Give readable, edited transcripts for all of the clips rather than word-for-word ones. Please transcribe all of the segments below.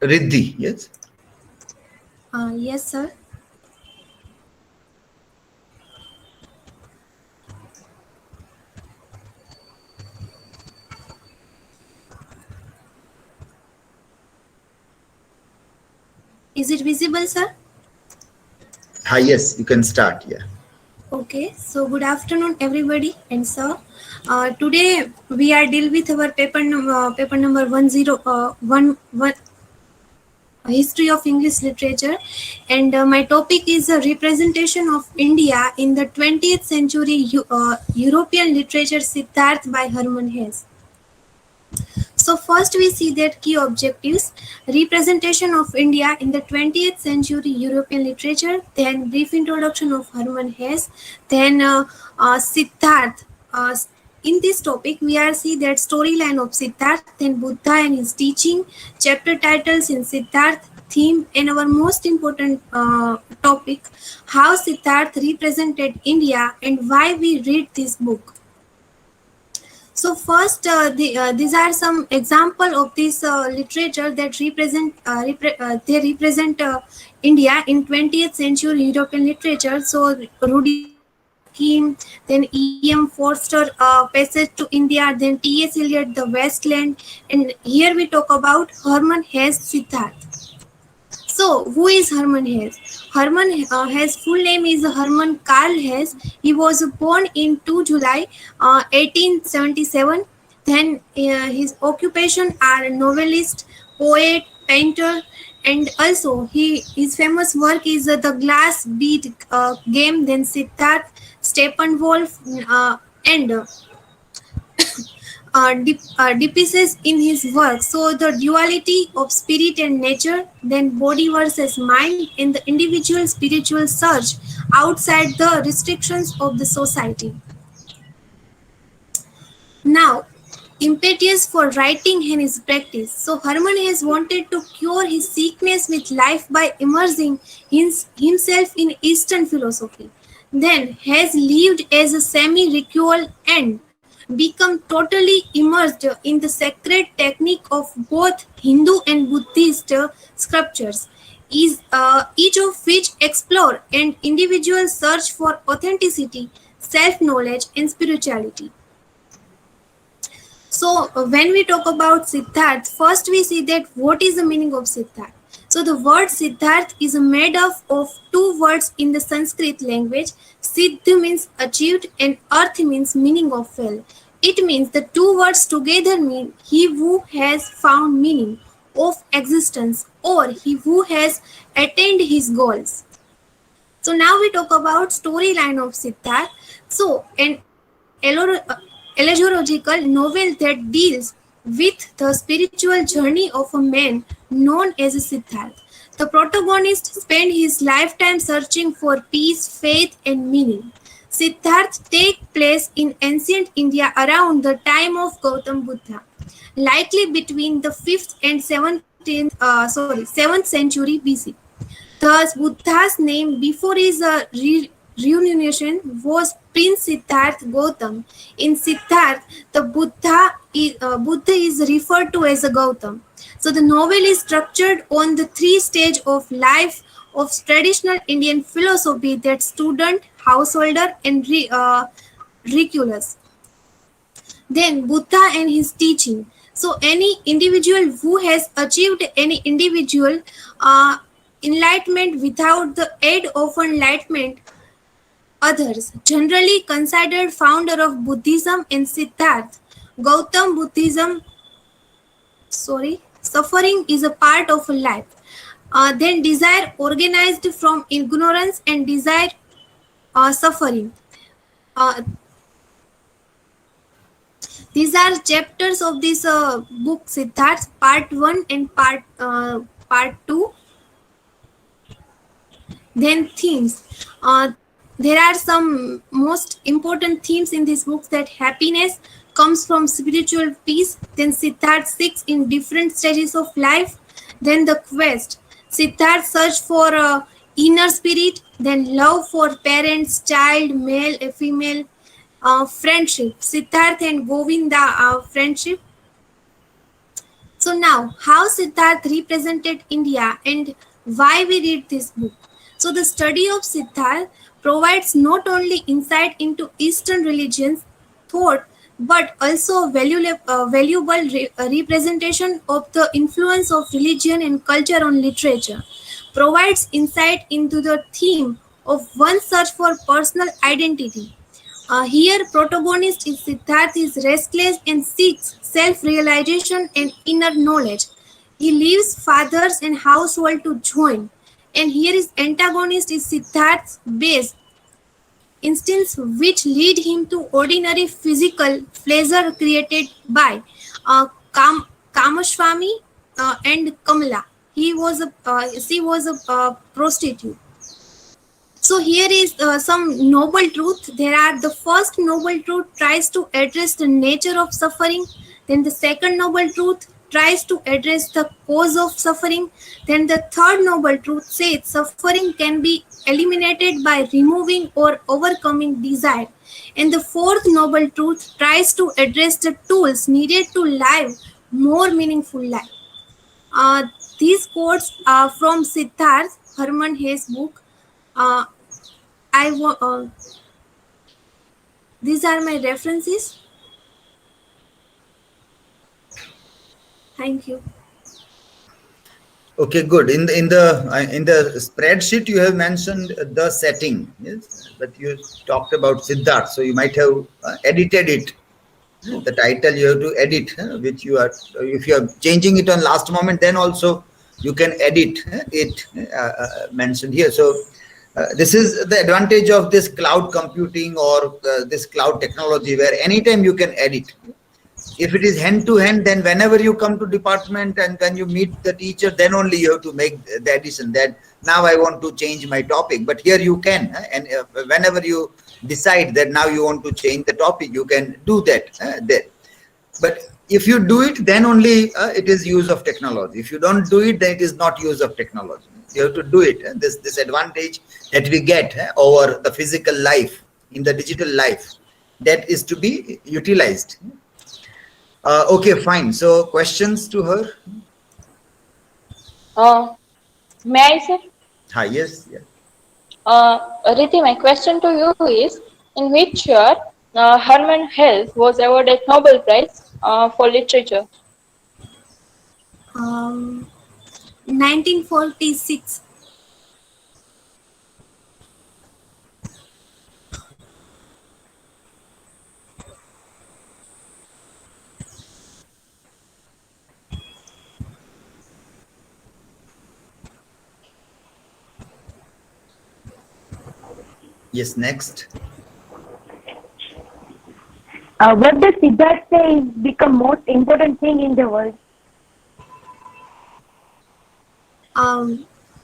Riddhi, yes? Yes, sir. Is it visible, sir? Ah, yes, you can start, yeah. Okay, so good afternoon, everybody, and sir. Today we are deal with our paper number 1011, history of English literature, and my topic is a representation of India in the 20th century European literature, Siddhartha by Herman Hesse. So first we see that key objectives: representation of India in the 20th century European literature, then brief introduction of Herman Hesse, then Siddhartha. In this topic, we are see that storyline of Siddhartha, then Buddha and his teaching, chapter titles in Siddhartha, theme, and our most important topic, how Siddhartha represented India and why we read this book. So first, these are some example of this literature that they represent India in 20th century European literature. So Rudyard Kipling, then E.M. Forster, Passage to India, then T.S. Eliot, The Westland, and here we talk about Herman Hesse Siddhartha. So, who is Herman Hesse? Herman Hesse full name is Herman Karl Hesse. He was born in 2 July 1877. Then his occupation are novelist, poet, painter, and also his famous work is the Glass Bead game. Then Siddharth, Steppenwolf, and depicts in his work. So the duality of spirit and nature, then body versus mind, in the individual spiritual search outside the restrictions of the society. Now, impetus for writing and his practice. So Herman has wanted to cure his sickness with life by immersing himself in Eastern philosophy. Then has lived as a semi-recluse and become totally immersed in the sacred technique of both Hindu and Buddhist scriptures, each of which explore an individual search for authenticity, self-knowledge, and spirituality. So when we talk about Siddharth, first we see that what is the meaning of Siddharth. So the word Siddharth is made up of two words in the Sanskrit language. Siddh means achieved and Arth means meaning of well. It means the two words together mean he who has found meaning of existence or he who has attained his goals. So now we talk about storyline of Siddharth. So an allegorical novel that deals with the spiritual journey of a man known as Siddhartha. The protagonist spent his lifetime searching for peace, faith, and meaning. Siddhartha takes place in ancient India around the time of Gautam Buddha, likely between the 5th and 7th century BC. Thus, Buddha's name before his reunification was Prince Siddhartha Gautam. In Siddhartha, the Buddha is referred to as a Gautam. So the novel is structured on the three stages of life of traditional Indian philosophy: that student, householder, and recluse. Then Buddha and his teaching. So any individual who has achieved any individual enlightenment without the aid of enlightenment others, generally considered founder of Buddhism in Siddhartha. Gautam Buddhism, suffering is a part of life. Then desire organized from ignorance and desire suffering. Uh, these are chapters of this book Siddhartha, part 1 and part 2. Then themes. There are some most important themes in this book: that happiness comes from spiritual peace. Then Siddhartha seeks in different stages of life. Then the quest. Siddhartha search for inner spirit. Then love for parents, child, male, female. Friendship. Siddhartha and Govinda friendship. So now, how Siddhartha represented India and why we read this book. So the study of Siddhartha provides not only insight into Eastern religions, thought, but also a valuable representation of the influence of religion and culture on literature. Provides insight into the theme of one's search for personal identity. Here, protagonist is Siddharth is restless and seeks self-realization and inner knowledge. He leaves fathers and household to join. And here is antagonist is Siddharth's base instincts which lead him to ordinary physical pleasure created by Kamashwami and Kamala. She was a prostitute. So here is some noble truth. There are the first noble truth tries to address the nature of suffering. Then the second noble truth tries to address the cause of suffering. Then the third noble truth says suffering can be eliminated by removing or overcoming desire. And the fourth noble truth tries to address the tools needed to live more meaningful life. Uh, these quotes are from Siddharth Herman Hesse book. Uh, these are my references. Thank you. Okay, good. In the spreadsheet you have mentioned the setting, yes, but you talked about Siddharth, so you might have edited it. The title you have to edit, which you are, if you are changing it on last moment, then also you can edit it mentioned here. So this is the advantage of this cloud computing or this cloud technology, where anytime you can edit. If it is hand to hand, then whenever you come to department and when you meet the teacher, then only you have to make the addition that now I want to change my topic. But here you can, and whenever you decide that now you want to change the topic, you can do that there. But if you do it, then only it is use of technology. If you don't do it, then it is not use of technology. You have to do it. This advantage that we get over the physical life in the digital life, that is to be utilized. Okay, fine. So questions to her? May I, sir? Yes. Yeah. Riddhi, my question to you is, in which year Herman Hesse was awarded Nobel Prize for Literature? 1946. Yes, next. What does Siddhartha say is become most important thing in the world?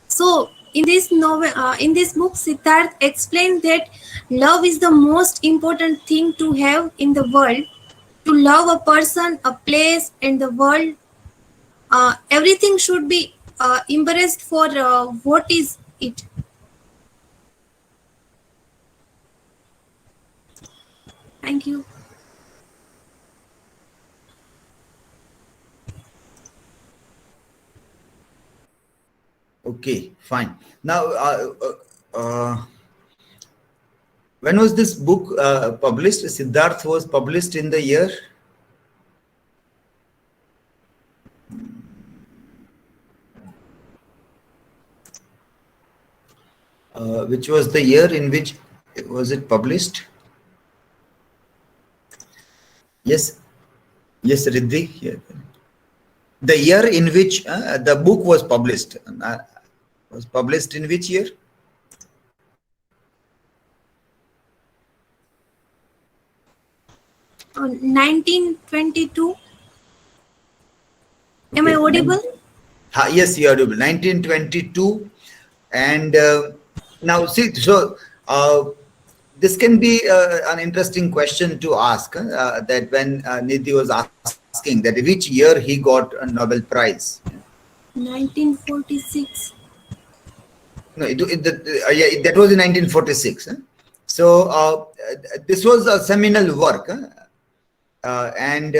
So in this novel, in this book, Siddharth explained that love is the most important thing to have in the world. To love a person, a place, and the world, everything should be embraced for what is it. Thank you. Okay, fine. Now, when was this book published? Siddharth was published in the year? Which was the year in which was it published? Yes, Riddhi. Yeah. The year in which the book was published in which year? On 1922. Am I audible? Yes, you are audible. 1922. And now see, so this can be an interesting question to ask, that when Nidhi was asking that which year he got a Nobel Prize. 1946. No, yeah, that was in 1946. So this was a seminal work, and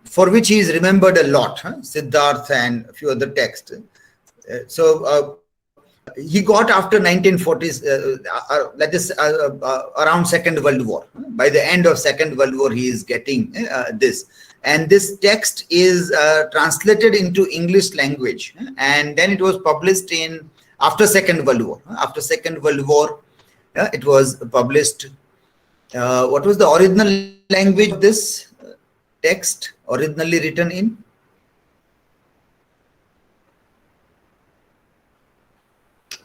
for which he is remembered a lot, Siddhartha and a few other texts. He got after 1940s, that is around Second World War. By the end of Second World War, he is getting this. And this text is translated into English language. And then it was published after Second World War. After Second World War, it was published. What was the original language of this text, originally written in?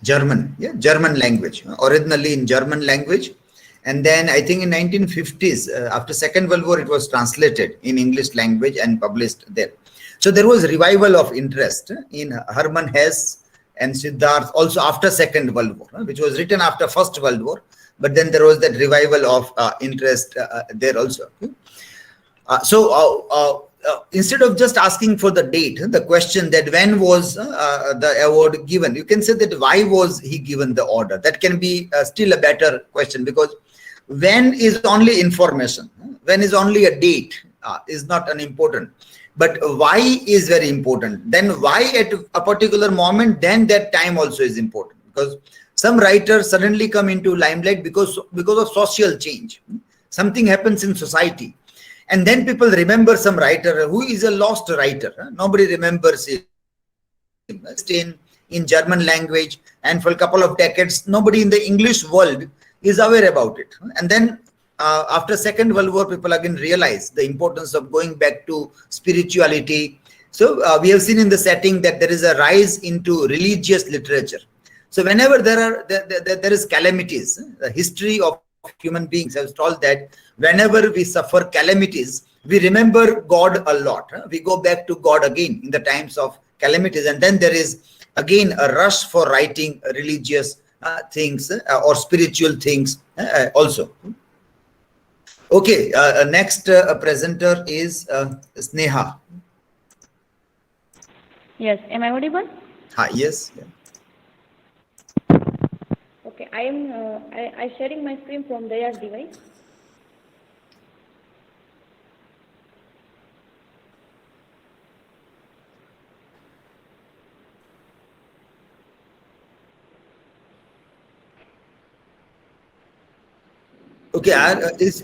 German, German language, originally in German language. And then I think in 1950s, after Second World War, it was translated in English language and published there. So there was revival of interest in Herman Hesse and Siddhartha also after Second World War, which was written after First World War. But then there was that revival of interest there also. Instead of just asking for the date, the question that when was the award given, you can say that why was he given the order? That can be still a better question, because when is only information, when is only a date is not unimportant, but why is very important. Then why at a particular moment, then that time also is important, because some writers suddenly come into limelight because of social change. Something happens in society. And then people remember some writer who is a lost writer. Nobody remembers him. In German language, and for a couple of decades, nobody in the English world is aware about it. And then after Second World War, people again realize the importance of going back to spirituality. So we have seen in the setting that there is a rise into religious literature. So whenever there is calamities, the history of human beings has told that whenever we suffer calamities, we remember God a lot. We go back to God again in the times of calamities, and then there is again a rush for writing religious things or spiritual things also. Okay, next presenter is Sneha. Yes, am I audible? Yes. Yeah. Okay, I sharing my screen from their device. Okay, who is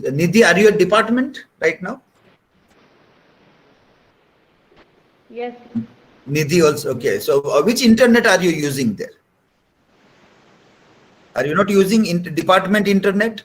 Nidhi? Are you at department right now? Yes. Nidhi also. Okay, so which internet are you using there? Are you not using department internet?